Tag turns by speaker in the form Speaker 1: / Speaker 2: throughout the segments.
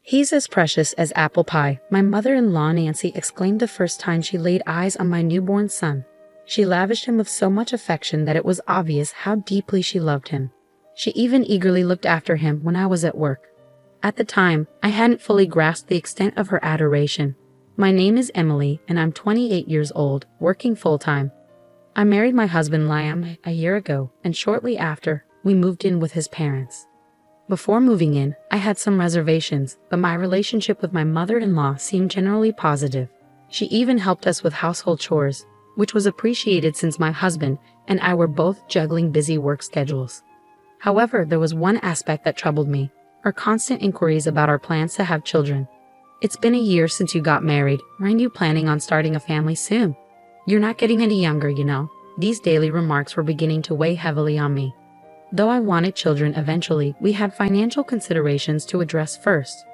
Speaker 1: He's as precious as apple pie, my mother-in-law Nancy exclaimed the first time she laid eyes on my newborn son. She lavished him with so much affection that it was obvious how deeply she loved him. She even eagerly looked after him when I was at work. At the time, I hadn't fully grasped the extent of her adoration. My name is Emily, and I'm 28 years old, working full-time. I married my husband Liam a year ago, and shortly after, we moved in with his parents. Before moving in, I had some reservations, but my relationship with my mother-in-law seemed generally positive. She even helped us with household chores, which was appreciated since my husband and I were both juggling busy work schedules. However, there was one aspect that troubled me: her constant inquiries about our plans to have children. It's been a year since you got married. Aren't you planning on starting a family soon? You're not getting any younger, you know. These daily remarks were beginning to weigh heavily on me. Though I wanted children eventually, we had financial considerations to address first.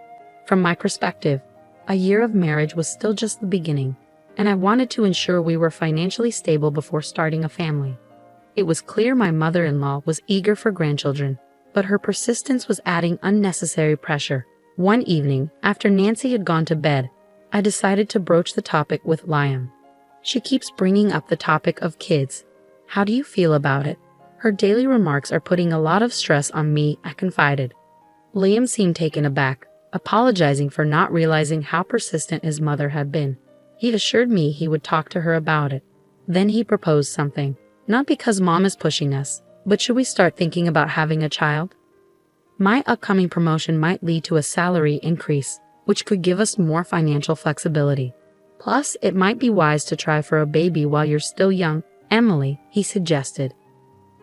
Speaker 1: From my perspective, a year of marriage was still just the beginning, and I wanted to ensure we were financially stable before starting a family. It was clear my mother-in-law was eager for grandchildren, but her persistence was adding unnecessary pressure. One evening, after Nancy had gone to bed, I decided to broach the topic with Liam. She keeps bringing up the topic of kids. How do you feel about it? Her daily remarks are putting a lot of stress on me, I confided. Liam seemed taken aback, apologizing for not realizing how persistent his mother had been. He assured me he would talk to her about it. Then he proposed something. Not because Mom is pushing us, but should we start thinking about having a child? My upcoming promotion might lead to a salary increase, which could give us more financial flexibility. Plus, it might be wise to try for a baby while you're still young, Emily, he suggested.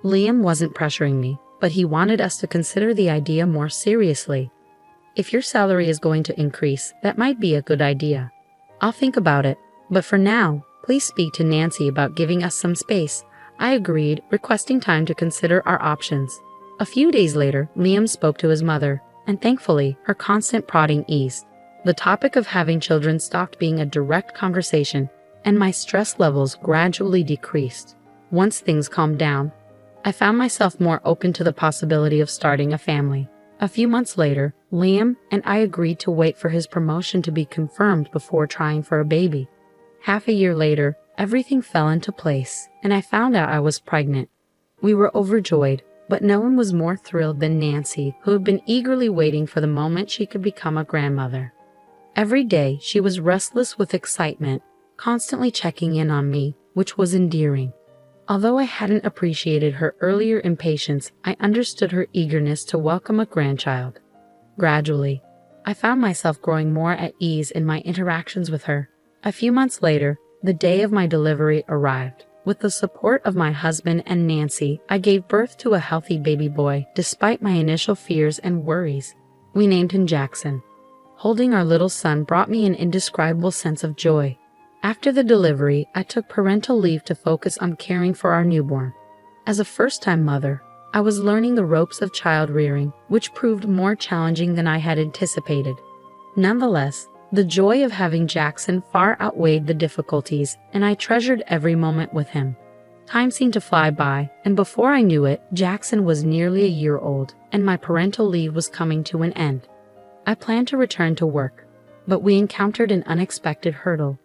Speaker 1: Liam wasn't pressuring me, but he wanted us to consider the idea more seriously. If your salary is going to increase, that might be a good idea. I'll think about it, but for now, please speak to Nancy about giving us some space. I agreed, requesting time to consider our options. A few days later, Liam spoke to his mother, and thankfully, her constant prodding eased. The topic of having children stopped being a direct conversation, and my stress levels gradually decreased. Once things calmed down, I found myself more open to the possibility of starting a family. A few months later, Liam and I agreed to wait for his promotion to be confirmed before trying for a baby. Half a year later, everything fell into place, and I found out I was pregnant. We were overjoyed, but no one was more thrilled than Nancy, who had been eagerly waiting for the moment she could become a grandmother. Every day, she was restless with excitement, constantly checking in on me, which was endearing. Although I hadn't appreciated her earlier impatience, I understood her eagerness to welcome a grandchild. Gradually, I found myself growing more at ease in my interactions with her. A few months later, the day of my delivery arrived. With the support of my husband and Nancy, I gave birth to a healthy baby boy, despite my initial fears and worries. We named him Jackson. Holding our little son brought me an indescribable sense of joy. After the delivery, I took parental leave to focus on caring for our newborn. As a first-time mother, I was learning the ropes of child rearing, which proved more challenging than I had anticipated. Nonetheless, the joy of having Jackson far outweighed the difficulties, and I treasured every moment with him. Time seemed to fly by, and before I knew it, Jackson was nearly a year old, and my parental leave was coming to an end. I planned to return to work, but we encountered an unexpected hurdle.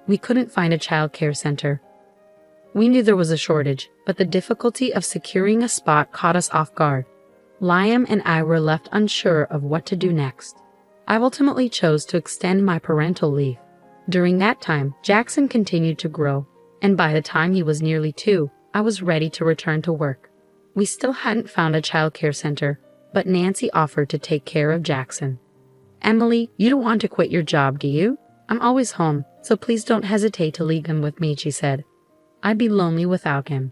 Speaker 1: We couldn't find a child care center. We knew there was a shortage, but the difficulty of securing a spot caught us off guard. Liam and I were left unsure of what to do next. I ultimately chose to extend my parental leave. During that time, Jackson continued to grow, and by the time he was nearly 2, I was ready to return to work. We still hadn't found a child care center, but Nancy offered to take care of Jackson. Emily, you don't want to quit your job, do you? I'm always home, so please don't hesitate to leave him with me, she said. I'd be lonely without him.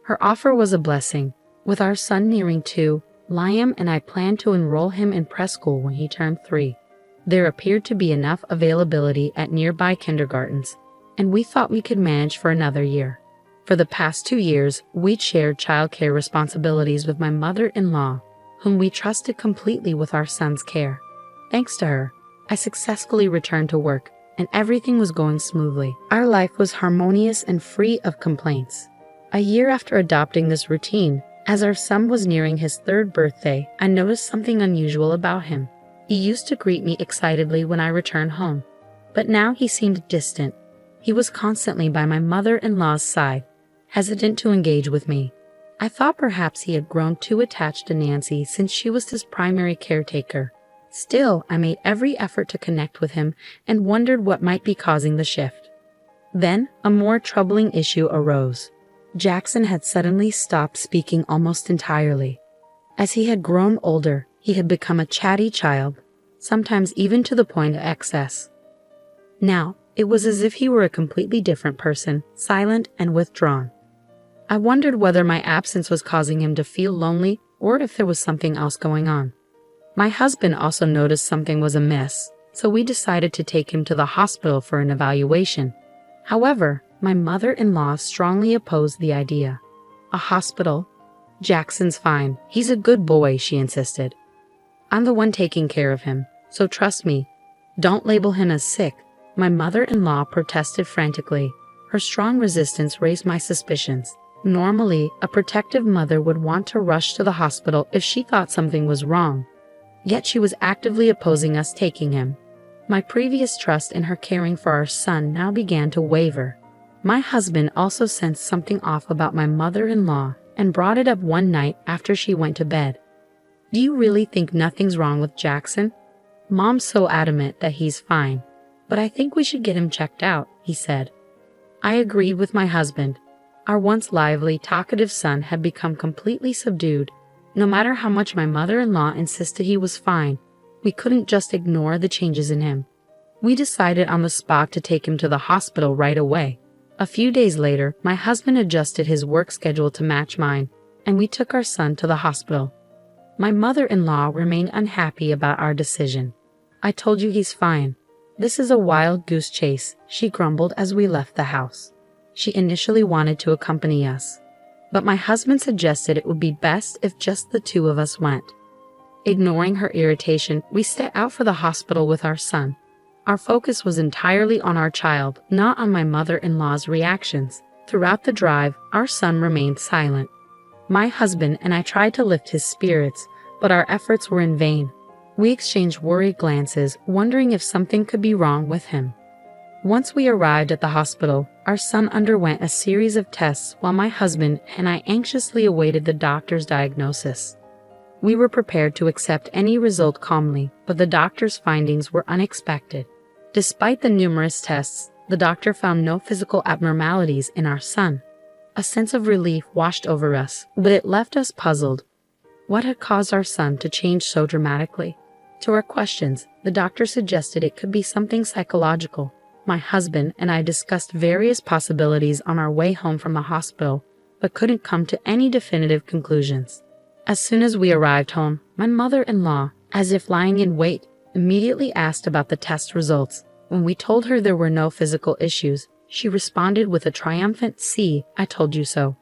Speaker 1: Her offer was a blessing. With our son nearing 2, Liam and I planned to enroll him in preschool when he turned 3. There appeared to be enough availability at nearby kindergartens, and we thought we could manage for another year. For the past 2 years, we'd shared childcare responsibilities with my mother-in-law, whom we trusted completely with our son's care. Thanks to her, I successfully returned to work, and everything was going smoothly. Our life was harmonious and free of complaints. A year after adopting this routine, as our son was nearing his 3rd birthday, I noticed something unusual about him. He used to greet me excitedly when I returned home, but now he seemed distant. He was constantly by my mother-in-law's side, hesitant to engage with me. I thought perhaps he had grown too attached to Nancy since she was his primary caretaker. Still, I made every effort to connect with him and wondered what might be causing the shift. Then, a more troubling issue arose. Jackson had suddenly stopped speaking almost entirely. As he had grown older, he had become a chatty child, sometimes even to the point of excess. Now, it was as if he were a completely different person, silent and withdrawn. I wondered whether my absence was causing him to feel lonely or if there was something else going on. My husband also noticed something was amiss, so we decided to take him to the hospital for an evaluation. However, my mother-in-law strongly opposed the idea. A hospital? Jackson's fine. He's a good boy, she insisted. I'm the one taking care of him, so trust me. Don't label him as sick. My mother-in-law protested frantically. Her strong resistance raised my suspicions. Normally, a protective mother would want to rush to the hospital if she thought something was wrong. Yet she was actively opposing us taking him. My previous trust in her caring for our son now began to waver. My husband also sensed something off about my mother-in-law and brought it up one night after she went to bed. Do you really think nothing's wrong with Jackson? Mom's so adamant that he's fine, but I think we should get him checked out, he said. I agreed with my husband. Our once lively, talkative son had become completely subdued. No matter how much my mother-in-law insisted he was fine, we couldn't just ignore the changes in him. We decided on the spot to take him to the hospital right away. A few days later, my husband adjusted his work schedule to match mine, and we took our son to the hospital. My mother-in-law remained unhappy about our decision. I told you he's fine. This is a wild goose chase, she grumbled as we left the house. She initially wanted to accompany us, but my husband suggested it would be best if just the two of us went. Ignoring her irritation, we set out for the hospital with our son. Our focus was entirely on our child, not on my mother-in-law's reactions. Throughout the drive, our son remained silent. My husband and I tried to lift his spirits, but our efforts were in vain. We exchanged worried glances, wondering if something could be wrong with him. Once we arrived at the hospital, our son underwent a series of tests while my husband and I anxiously awaited the doctor's diagnosis. We were prepared to accept any result calmly, but the doctor's findings were unexpected. Despite the numerous tests, the doctor found no physical abnormalities in our son. A sense of relief washed over us, but it left us puzzled. What had caused our son to change so dramatically? To our questions, the doctor suggested it could be something psychological. My husband and I discussed various possibilities on our way home from the hospital, but couldn't come to any definitive conclusions. As soon as we arrived home, my mother-in-law, as if lying in wait, immediately asked about the test results. When we told her there were no physical issues, she responded with a triumphant, "See, I told you so."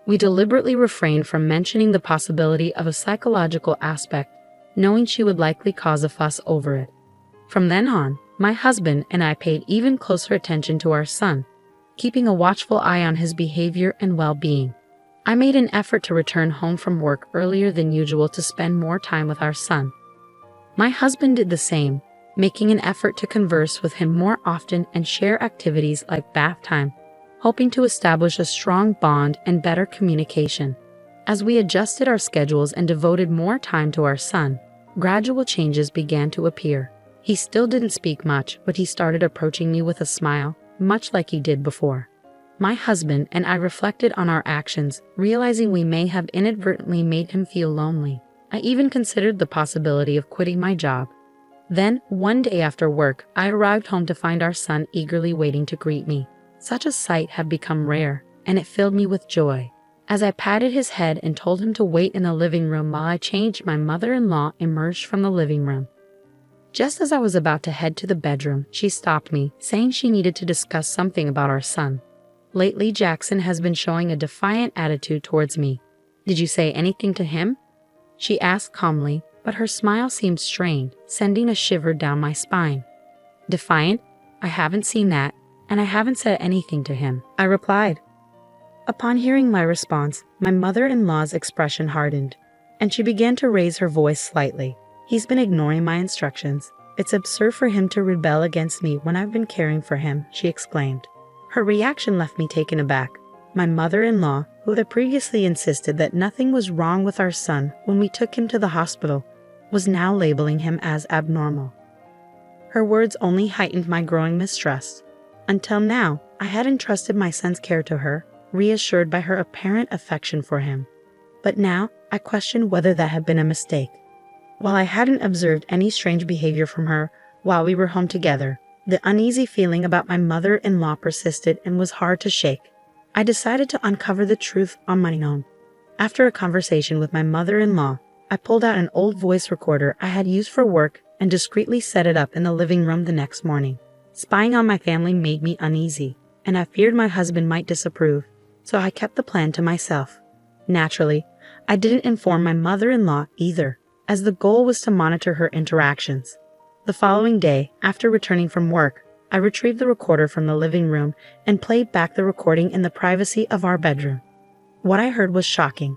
Speaker 1: We deliberately refrained from mentioning the possibility of a psychological aspect, knowing she would likely cause a fuss over it. From then on, my husband and I paid even closer attention to our son, keeping a watchful eye on his behavior and well-being. I made an effort to return home from work earlier than usual to spend more time with our son. My husband did the same, making an effort to converse with him more often and share activities like bath time, hoping to establish a strong bond and better communication. As we adjusted our schedules and devoted more time to our son, gradual changes began to appear. He still didn't speak much, but he started approaching me with a smile, much like he did before. My husband and I reflected on our actions, realizing we may have inadvertently made him feel lonely. I even considered the possibility of quitting my job. Then, one day after work, I arrived home to find our son eagerly waiting to greet me. Such a sight had become rare, and it filled me with joy. As I patted his head and told him to wait in the living room while I changed, my mother-in-law emerged from the living room. Just as I was about to head to the bedroom, she stopped me, saying she needed to discuss something about our son. Lately, Jackson has been showing a defiant attitude towards me. Did you say anything to him? She asked calmly, but her smile seemed strained, sending a shiver down my spine. Defiant? I haven't seen that, and I haven't said anything to him, I replied. Upon hearing my response, my mother-in-law's expression hardened, and she began to raise her voice slightly. He's been ignoring my instructions. It's absurd for him to rebel against me when I've been caring for him, she exclaimed. Her reaction left me taken aback. My mother-in-law, who had previously insisted that nothing was wrong with our son when we took him to the hospital, was now labeling him as abnormal. Her words only heightened my growing mistrust. Until now, I had entrusted my son's care to her, reassured by her apparent affection for him. But now, I questioned whether that had been a mistake. While I hadn't observed any strange behavior from her while we were home together, the uneasy feeling about my mother-in-law persisted and was hard to shake. I decided to uncover the truth on my own. After a conversation with my mother-in-law, I pulled out an old voice recorder I had used for work and discreetly set it up in the living room the next morning. Spying on my family made me uneasy, and I feared my husband might disapprove, so I kept the plan to myself. Naturally, I didn't inform my mother-in-law either, as the goal was to monitor her interactions. The following day, after returning from work, I retrieved the recorder from the living room and played back the recording in the privacy of our bedroom. What I heard was shocking.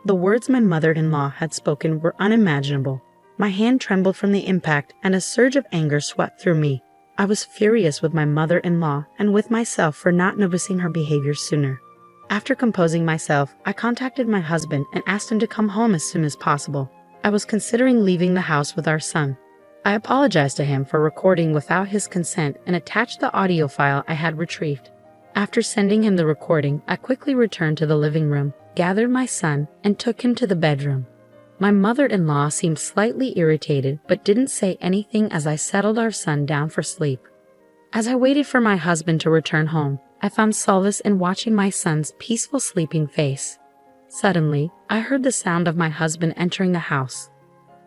Speaker 1: The words my mother-in-law had spoken were unimaginable. My hand trembled from the impact and a surge of anger swept through me. I was furious with my mother-in-law and with myself for not noticing her behavior sooner. After composing myself, I contacted my husband and asked him to come home as soon as possible. I was considering leaving the house with our son. I apologized to him for recording without his consent and attached the audio file I had retrieved. After sending him the recording, I quickly returned to the living room, gathered my son, and took him to the bedroom. My mother-in-law seemed slightly irritated but didn't say anything as I settled our son down for sleep. As I waited for my husband to return home, I found solace in watching my son's peaceful sleeping face. Suddenly, I heard the sound of my husband entering the house,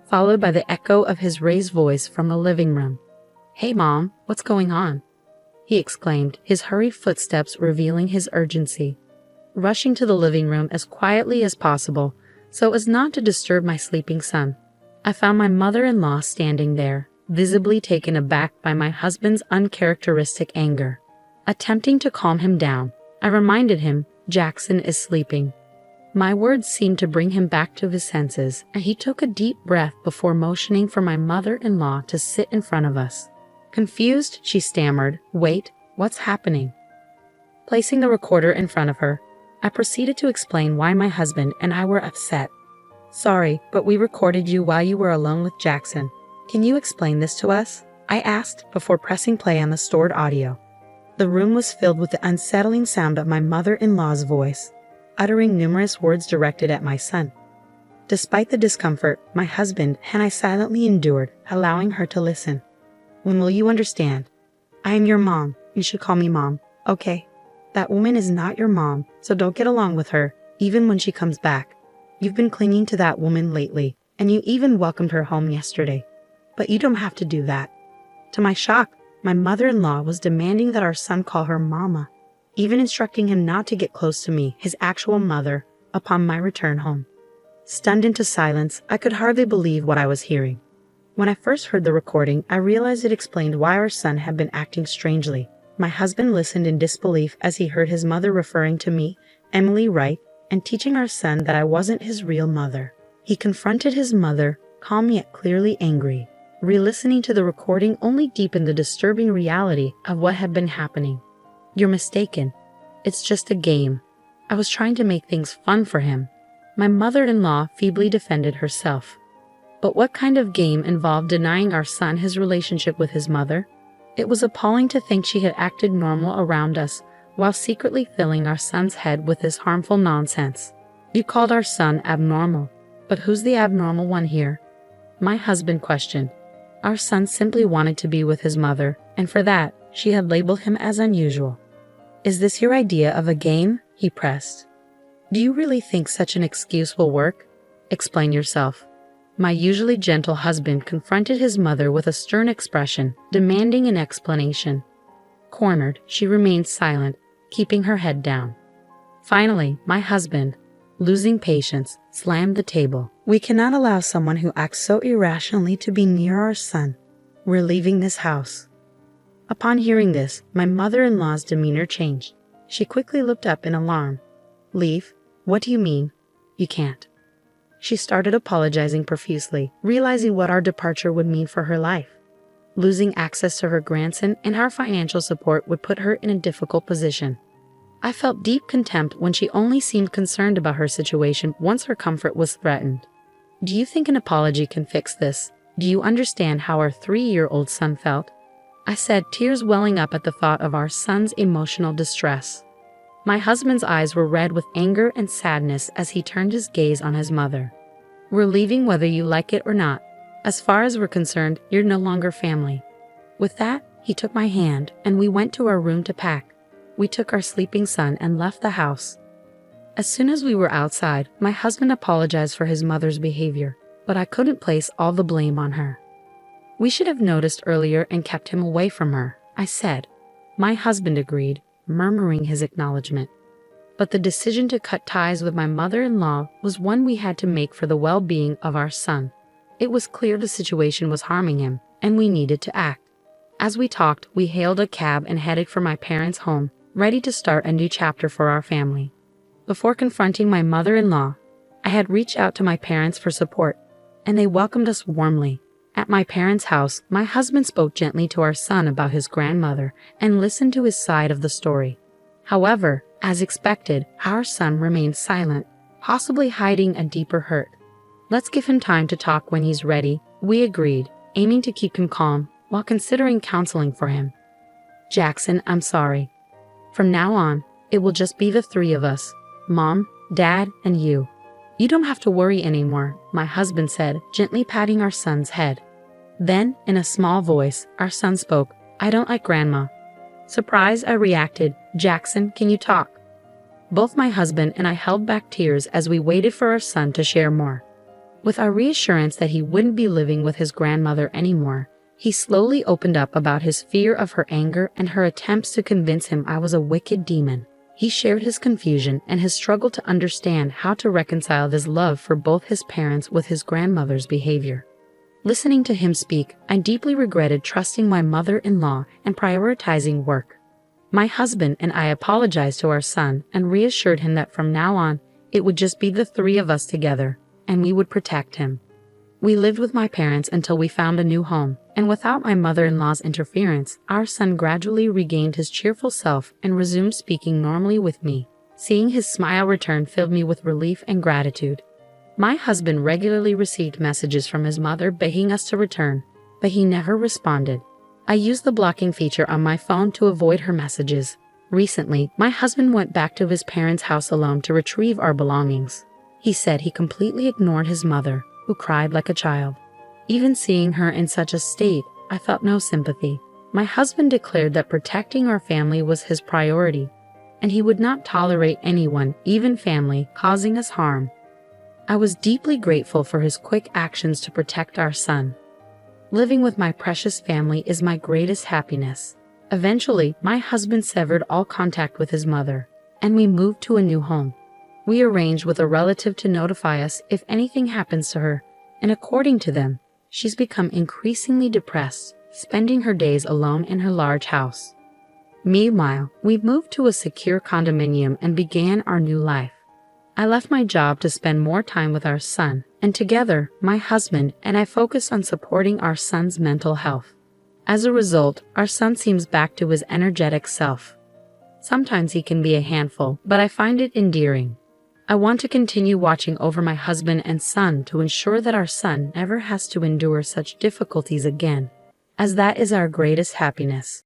Speaker 1: followed by the echo of his raised voice from the living room. "Hey, Mom, what's going on?" he exclaimed, his hurried footsteps revealing his urgency. Rushing to the living room as quietly as possible, so as not to disturb my sleeping son, I found my mother-in-law standing there, visibly taken aback by my husband's uncharacteristic anger. Attempting to calm him down, I reminded him, "Jackson is sleeping." My words seemed to bring him back to his senses, and he took a deep breath before motioning for my mother-in-law to sit in front of us. Confused, she stammered, "Wait, what's happening?" Placing the recorder in front of her, I proceeded to explain why my husband and I were upset. "Sorry, but we recorded you while you were alone with Jackson. Can you explain this to us?" I asked before pressing play on the stored audio. The room was filled with the unsettling sound of my mother-in-law's voice, uttering numerous words directed at my son. Despite the discomfort, my husband and I silently endured, allowing her to listen. "When will you understand? I am your mom. You should call me Mom, okay? That woman is not your mom, so don't get along with her, even when she comes back. You've been clinging to that woman lately, and you even welcomed her home yesterday. But you don't have to do that." To my shock, my mother-in-law was demanding that our son call her Mama, even instructing him not to get close to me, his actual mother, upon my return home. Stunned into silence, I could hardly believe what I was hearing. When I first heard the recording, I realized it explained why our son had been acting strangely. My husband listened in disbelief as he heard his mother referring to me, Emily Wright, and teaching our son that I wasn't his real mother. He confronted his mother, calm yet clearly angry. Re-listening to the recording only deepened the disturbing reality of what had been happening. "You're mistaken. It's just a game. I was trying to make things fun for him." My mother-in-law feebly defended herself. But what kind of game involved denying our son his relationship with his mother? It was appalling to think she had acted normal around us while secretly filling our son's head with this harmful nonsense. "You called our son abnormal, but who's the abnormal one here?" My husband questioned. Our son simply wanted to be with his mother, and for that, she had labeled him as unusual. "Is this your idea of a game?" he pressed. "Do you really think such an excuse will work? Explain yourself." My usually gentle husband confronted his mother with a stern expression, demanding an explanation. Cornered, she remained silent, keeping her head down. Finally, my husband, losing patience, slammed the table. "We cannot allow someone who acts so irrationally to be near our son. We're leaving this house." Upon hearing this, my mother-in-law's demeanor changed. She quickly looked up in alarm. "Leave? What do you mean? You can't." She started apologizing profusely, realizing what our departure would mean for her life. Losing access to her grandson and our financial support would put her in a difficult position. I felt deep contempt when she only seemed concerned about her situation once her comfort was threatened. Do you think an apology can fix this? Do you understand how our 3-year-old son felt? I said, tears welling up at the thought of our son's emotional distress. My husband's eyes were red with anger and sadness as he turned his gaze on his mother. We're leaving whether you like it or not. As far as we're concerned, you're no longer family. With that, he took my hand and we went to our room to pack. We took our sleeping son and left the house. As soon as we were outside, my husband apologized for his mother's behavior, but I couldn't place all the blame on her. We should have noticed earlier and kept him away from her, I said. My husband agreed, murmuring his acknowledgement. But the decision to cut ties with my mother-in-law was one we had to make for the well-being of our son. It was clear the situation was harming him, and we needed to act. As we talked, we hailed a cab and headed for my parents' home, ready to start a new chapter for our family. Before confronting my mother-in-law, I had reached out to my parents for support, and they welcomed us warmly. At my parents' house, my husband spoke gently to our son about his grandmother and listened to his side of the story. However, as expected, our son remained silent, possibly hiding a deeper hurt. Let's give him time to talk when he's ready, we agreed, aiming to keep him calm while considering counseling for him. Jackson, I'm sorry. From now on, it will just be the 3 of us, Mom, Dad, and you. You don't have to worry anymore, my husband said, gently patting our son's head. Then, in a small voice, our son spoke, I don't like Grandma. Surprised, I reacted, Jackson, can you talk? Both my husband and I held back tears as we waited for our son to share more. With our reassurance that he wouldn't be living with his grandmother anymore, he slowly opened up about his fear of her anger and her attempts to convince him I was a wicked demon. He shared his confusion and his struggle to understand how to reconcile this love for both his parents with his grandmother's behavior. Listening to him speak, I deeply regretted trusting my mother-in-law and prioritizing work. My husband and I apologized to our son and reassured him that from now on, it would just be the 3 of us together, and we would protect him. We lived with my parents until we found a new home, and without my mother-in-law's interference, our son gradually regained his cheerful self and resumed speaking normally with me. Seeing his smile return filled me with relief and gratitude. My husband regularly received messages from his mother begging us to return, but he never responded. I used the blocking feature on my phone to avoid her messages. Recently, my husband went back to his parents' house alone to retrieve our belongings. He said he completely ignored his mother, who cried like a child. Even seeing her in such a state, I felt no sympathy. My husband declared that protecting our family was his priority, and he would not tolerate anyone, even family, causing us harm. I was deeply grateful for his quick actions to protect our son. Living with my precious family is my greatest happiness. Eventually, my husband severed all contact with his mother, and we moved to a new home. We arranged with a relative to notify us if anything happens to her, and according to them, she's become increasingly depressed, spending her days alone in her large house. Meanwhile, we moved to a secure condominium and began our new life. I left my job to spend more time with our son, and together, my husband and I focused on supporting our son's mental health. As a result, our son seems back to his energetic self. Sometimes he can be a handful, but I find it endearing. I want to continue watching over my husband and son to ensure that our son never has to endure such difficulties again, as that is our greatest happiness.